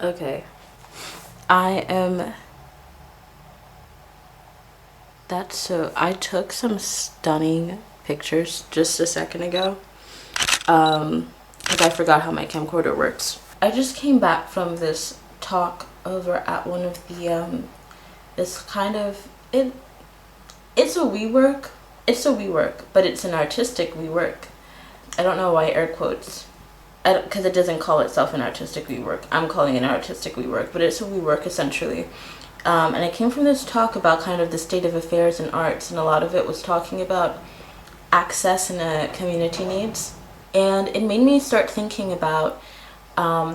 Okay. I am. That's so. I took some stunning pictures just a second ago. Because I forgot how my camcorder works. I just came back from this talk over at one of the, this kind of, it's a WeWork. It's a WeWork, but it's an artistic WeWork. I don't know why air quotes. Because it doesn't call itself an artistic WeWork. I'm calling it an artistic WeWork, but it's a WeWork essentially. And I came from this talk about kind of the state of affairs in arts, and a lot of it was talking about access and community needs. And it made me start thinking about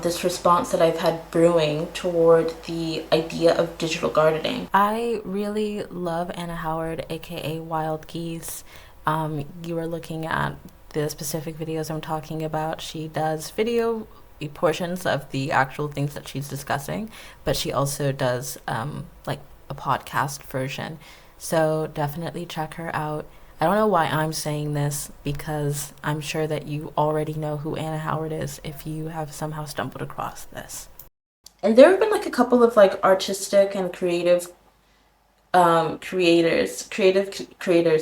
this response that I've had brewing toward the idea of digital gardening. I really love Anna Howard, aka Wild Geese. You are looking at the specific videos I'm talking about. She does video portions of the actual things that she's discussing, but she also does like a podcast version. So definitely check her out. I don't know why I'm saying this because I'm sure that you already know who Anna Howard is if you have somehow stumbled across this. And there have been like a couple of like artistic and creators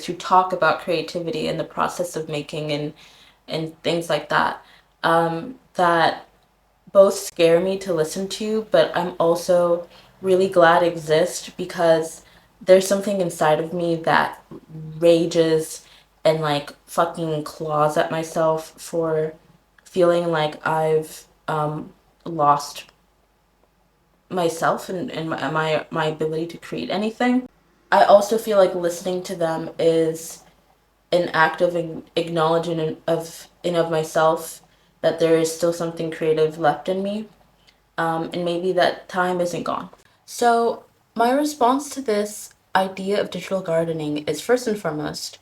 who talk about creativity and the process of making and things like that. That both scare me to listen to, but I'm also really glad exist because there's something inside of me that rages and like fucking claws at myself for feeling like I've lost myself and my ability to create anything. I also feel like listening to them is an act of acknowledging of myself that there is still something creative left in me, and maybe that time isn't gone. So my response to this idea of digital gardening is first and foremost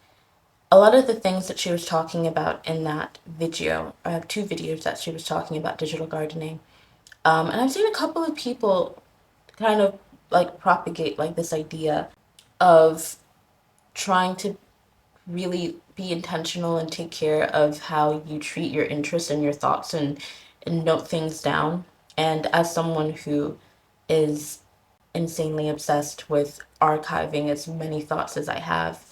a lot of the things that she was talking about in that video. I have two videos that she was talking about digital gardening, and I've seen a couple of people kind of like propagate like this idea of trying to really be intentional and take care of how you treat your interests and your thoughts and note things down. And as someone who is insanely obsessed with archiving as many thoughts as I have,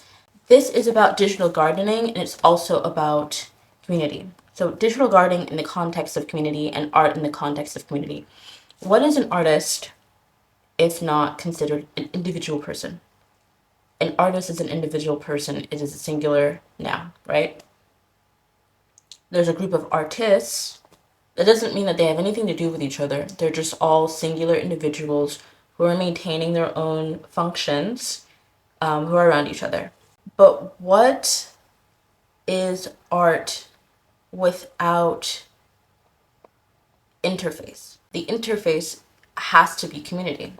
this is about digital gardening and it's also about community. So, digital gardening in the context of community and art in the context of community. What is an artist if not considered an individual person? An artist is an individual person, it is a singular noun, right? There's a group of artists. That doesn't mean that they have anything to do with each other. They're just all singular individuals who are maintaining their own functions, who are around each other. But what is art without interface? The interface has to be community.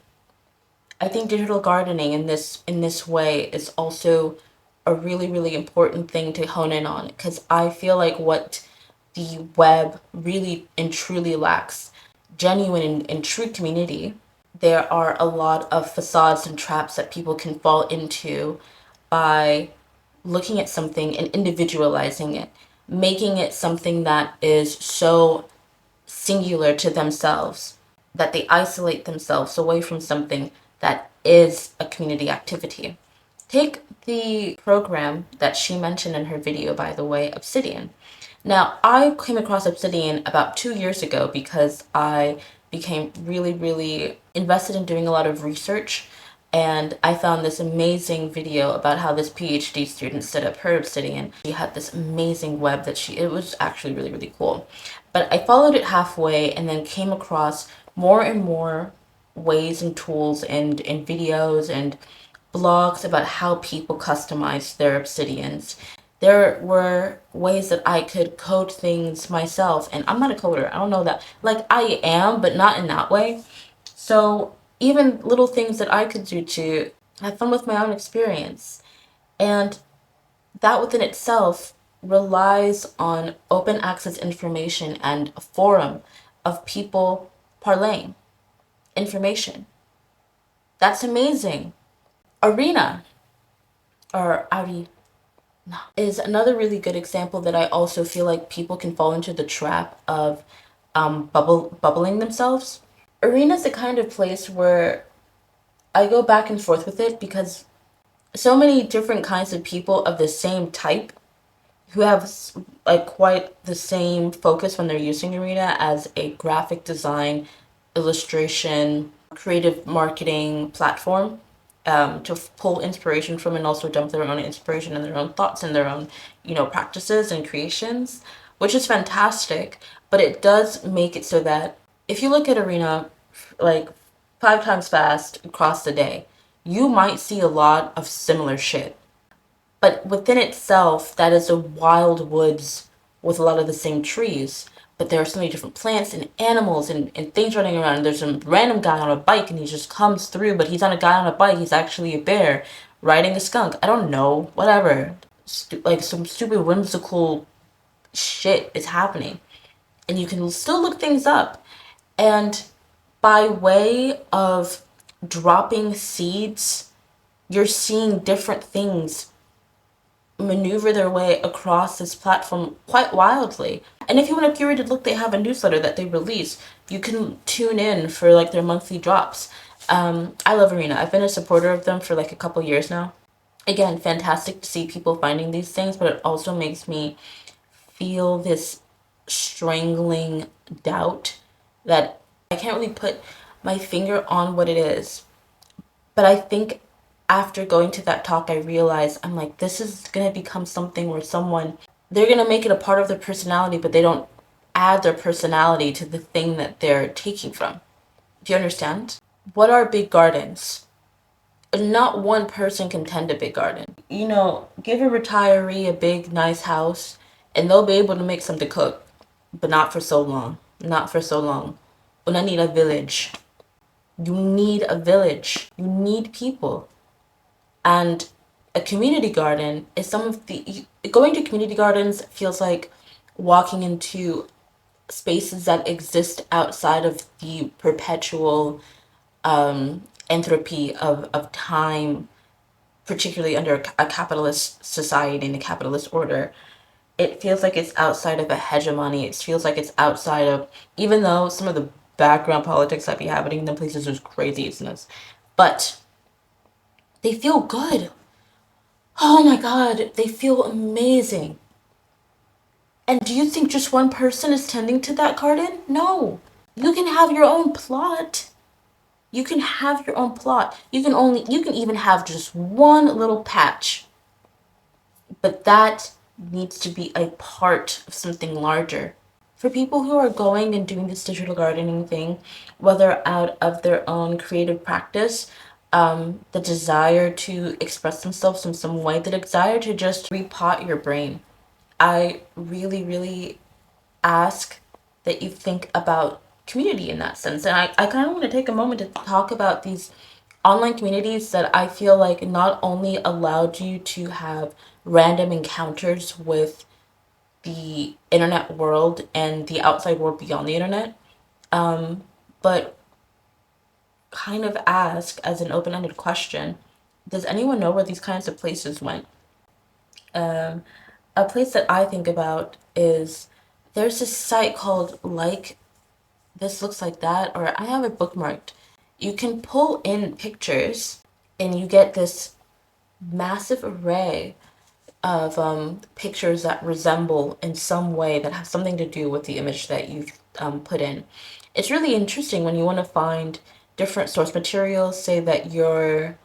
I think digital gardening in this way is also a really important thing to hone in on because I feel like what the web really and truly lacks genuine and true community. There are a lot of facades and traps that people can fall into by looking at something and individualizing it, making it something that is so singular to themselves that they isolate themselves away from something that is a community activity. Take the program that she mentioned in her video, by the way, Obsidian. Now, I came across Obsidian about 2 years ago because I became really invested in doing a lot of research. And I found this amazing video about how this PhD student set up her Obsidian. She had this amazing web it was actually really cool. But I followed it halfway and then came across more and more ways and tools and videos and blogs about how people customize their obsidians. There were ways that I could code things myself, and I'm not a coder. I don't know that. Like, I am, but not in that way. So, even little things that I could do to have fun with my own experience. And that within itself relies on open access information and a forum of people parlaying information. That's amazing. Arena or Audi is another really good example that I also feel like people can fall into the trap of bubbling themselves. Arena's the kind of place where I go back and forth with it because so many different kinds of people of the same type who have like quite the same focus when they're using Arena as a graphic design, illustration, creative marketing platform, to pull inspiration from and also dump their own inspiration and their own thoughts and their own, practices and creations, which is fantastic. But it does make it so that if you look at Arena like 5 times fast across the day, you might see a lot of similar shit. But within itself, that is a wild woods with a lot of the same trees. But there are so many different plants and animals and things running around. And there's a random guy on a bike and he just comes through, but he's not a guy on a bike. He's actually a bear riding a skunk. I don't know. Whatever. Like some stupid whimsical shit is happening. And you can still look things up. And by way of dropping seeds, you're seeing different things maneuver their way across this platform quite wildly. And if you want a curated look, they have a newsletter that they release. You can tune in for like their monthly drops. I love Arena. I've been a supporter of them for like a couple years now. Again, fantastic to see people finding these things, but it also makes me feel this strangling doubt that I can't really put my finger on what it is. But I think after going to that talk, I realized I'm like, this is going to become something where they're going to make it a part of their personality, but they don't add their personality to the thing that they're taking from. Do you understand? What are big gardens? Not one person can tend a big garden. Give a retiree a big, nice house, and they'll be able to make something to cook, but not for so long. Not for so long. When I need a village. You need a village. You need people. And a community garden is going to community gardens feels like walking into spaces that exist outside of the perpetual entropy of time, particularly under a capitalist society and a capitalist order. It feels like it's outside of a hegemony. It feels like it's outside of, even though some of the background politics that be happening in the places is craziness, but they feel good. Oh my god, they feel amazing. And do you think just one person is tending to that garden? No. You can have your own plot. You can have your own plot. You can even have just one little patch. But that needs to be a part of something larger. For people who are going and doing this digital gardening thing, whether out of their own creative practice, the desire to express themselves in some way, the desire to just repot your brain, I really, really ask that you think about community in that sense. And I kind of want to take a moment to talk about these online communities that I feel like not only allowed you to have random encounters with the internet world and the outside world beyond the internet, but kind of ask as an open-ended question, does anyone know where these kinds of places went? A place that I think about is there's this site called Like This Looks Like That, or I have it bookmarked. You can pull in pictures and you get this massive array of pictures that resemble in some way that have something to do with the image that you've put in. It's really interesting when you want to find different source materials, say that you're,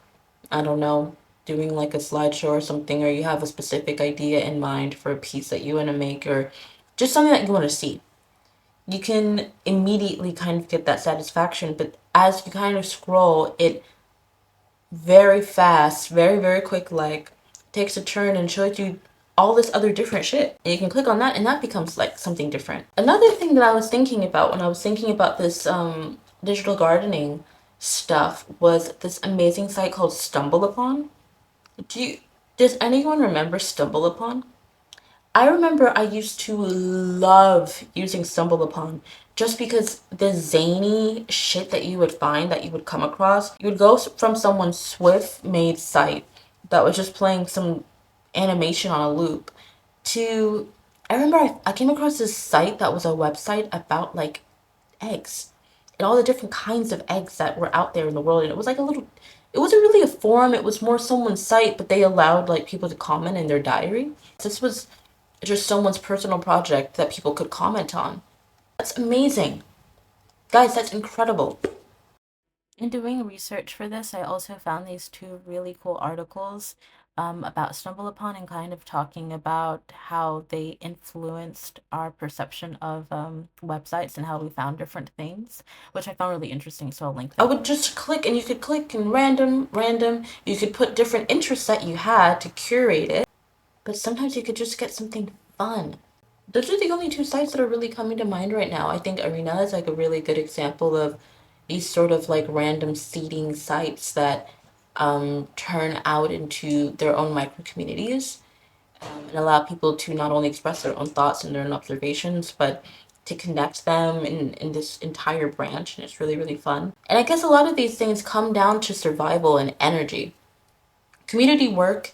I don't know, doing like a slideshow or something, or you have a specific idea in mind for a piece that you want to make, or just something that you want to see. You can immediately kind of get that satisfaction, but as you kind of scroll, it very fast, very, very quick, like takes a turn and shows you all this other different shit. And you can click on that and that becomes like something different. Another thing that I was thinking about when I was thinking about this digital gardening stuff was this amazing site called StumbleUpon. Does anyone remember StumbleUpon? I remember I used to love using StumbleUpon just because the zany shit that you would find, that you would come across, you would go from someone's Swift made site that was just playing some animation on a loop to, I remember I came across this site that was a website about like eggs. and all the different kinds of eggs that were out there in the world. And it was like a little, it wasn't really a forum, it was more someone's site, but they allowed like people to comment in their diary. This was just someone's personal project that people could comment on. That's amazing. Guys, that's incredible. In doing research for this, I also found these two really cool articles about StumbleUpon and kind of talking about how they influenced our perception of websites and how we found different things, which I found really interesting. So I'll link them. I would just click, and you could click in random. You could put different interests that you had to curate it, but sometimes you could just get something fun. Those are the only two sites that are really coming to mind right now. I think Arena is like a really good example of these sort of like random seeding sites that turn out into their own micro communities, and allow people to not only express their own thoughts and their own observations, but to connect them in this entire branch. And it's really, really fun. And I guess a lot of these things come down to survival and energy. Community work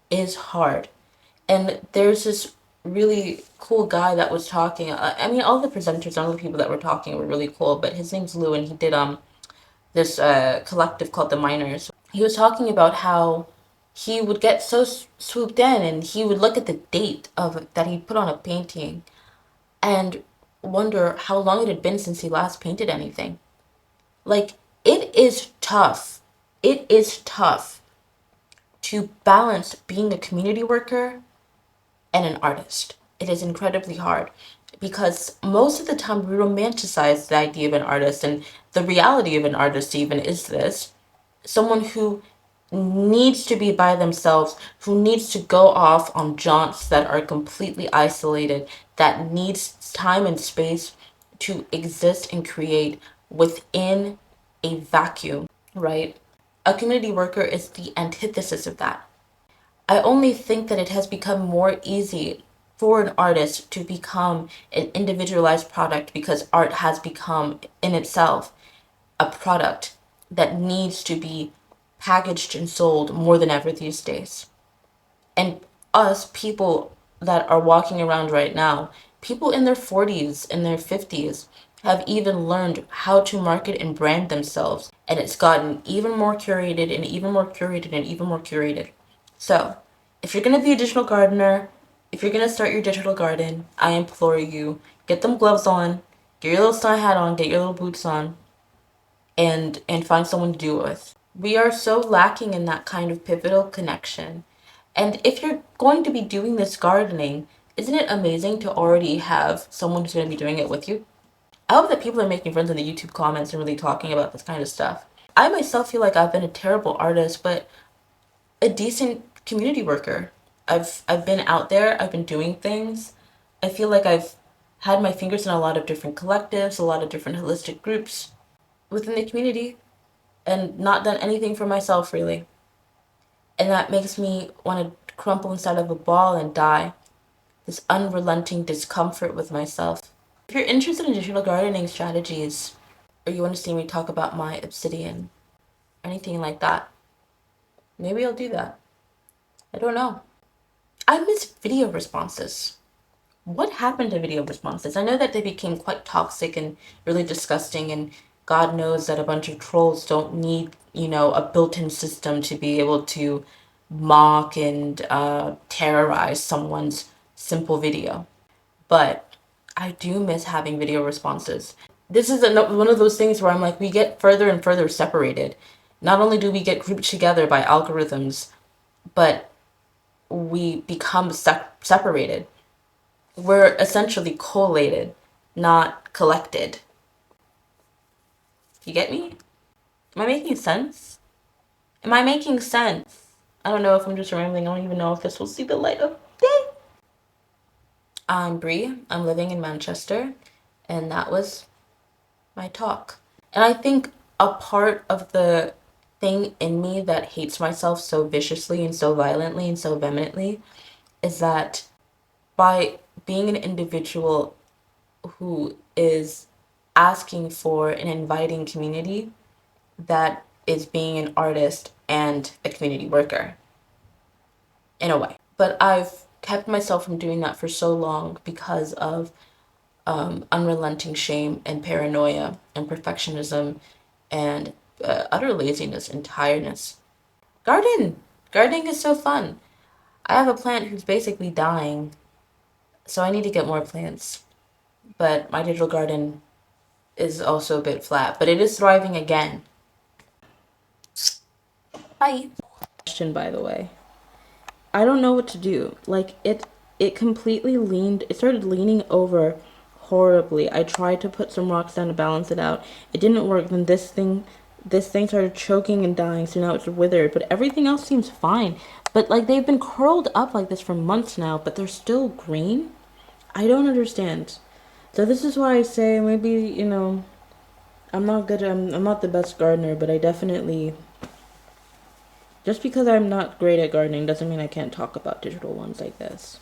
is hard. And there's this really cool guy that was talking. I mean, all the presenters, all the people that were talking were really cool, but his name's Lou, and he did this collective called the Miners. He was talking about how he would get so swooped in, and he would look at the date of that he put on a painting, and wonder how long it had been since he last painted anything. Like, it is tough. It is tough to balance being a community worker and an artist. It is incredibly hard because most of the time we romanticize the idea of an artist, and the reality of an artist even is this: someone who needs to be by themselves, who needs to go off on jaunts that are completely isolated, that needs time and space to exist and create within a vacuum, right? A community worker is the antithesis of that. I only think that it has become more easy for an artist to become an individualized product because art has become in itself a product that needs to be packaged and sold more than ever these days. And us, people that are walking around right now, people in their 40s, in their 50s, have even learned how to market and brand themselves. And it's gotten even more curated and even more curated and even more curated. So, if you're going to be a digital gardener, if you're going to start your digital garden, I implore you, get them gloves on, get your little sun hat on, get your little boots on, and find someone to do it with. We are so lacking in that kind of pivotal connection. And if you're going to be doing this gardening, isn't it amazing to already have someone who's going to be doing it with you? I hope that people are making friends in the YouTube comments and really talking about this kind of stuff. I myself feel like I've been a terrible artist, but a decent community worker. I've been out there, I've been doing things. I feel like I've had my fingers in a lot of different collectives, a lot of different holistic groups within the community, and not done anything for myself really. And that makes me want to crumple inside of a ball and die. This unrelenting discomfort with myself. If you're interested in digital gardening strategies, or you want to see me talk about my obsidian, anything like that, maybe I'll do that. I don't know. I miss video responses. What happened to video responses? I know that they became quite toxic and really disgusting, and God knows that a bunch of trolls don't need, a built-in system to be able to mock and terrorize someone's simple video. But I do miss having video responses. This is one of those things where I'm like, we get further and further separated. Not only do we get grouped together by algorithms, but we become separated. We're essentially collated, not collected. You get me? Am I making sense? Am I making sense? I don't know if I'm just rambling. I don't even know if this will see the light of day. I'm Bree. I'm living in Manchester, and that was my talk. And I think a part of the thing in me that hates myself so viciously and so violently and so vehemently is that by being an individual who is asking for an inviting community, that is being an artist and a community worker in a way. But I've kept myself from doing that for so long because of unrelenting shame and paranoia and perfectionism and utter laziness and tiredness. Garden! Gardening is so fun. I have a plant who's basically dying, so I need to get more plants. But my digital garden is also a bit flat, but it is thriving again. Bye. Question, by the way. I don't know what to do. Like it completely leaned it started leaning over horribly. I tried to put some rocks down to balance it out. It didn't work. Then this thing started choking and dying, so now it's withered, but everything else seems fine. But like they've been curled up like this for months now, but they're still green. I don't understand. So this is why I say maybe, I'm not good. I'm not the best gardener, but I definitely just because I'm not great at gardening doesn't mean I can't talk about digital ones like this.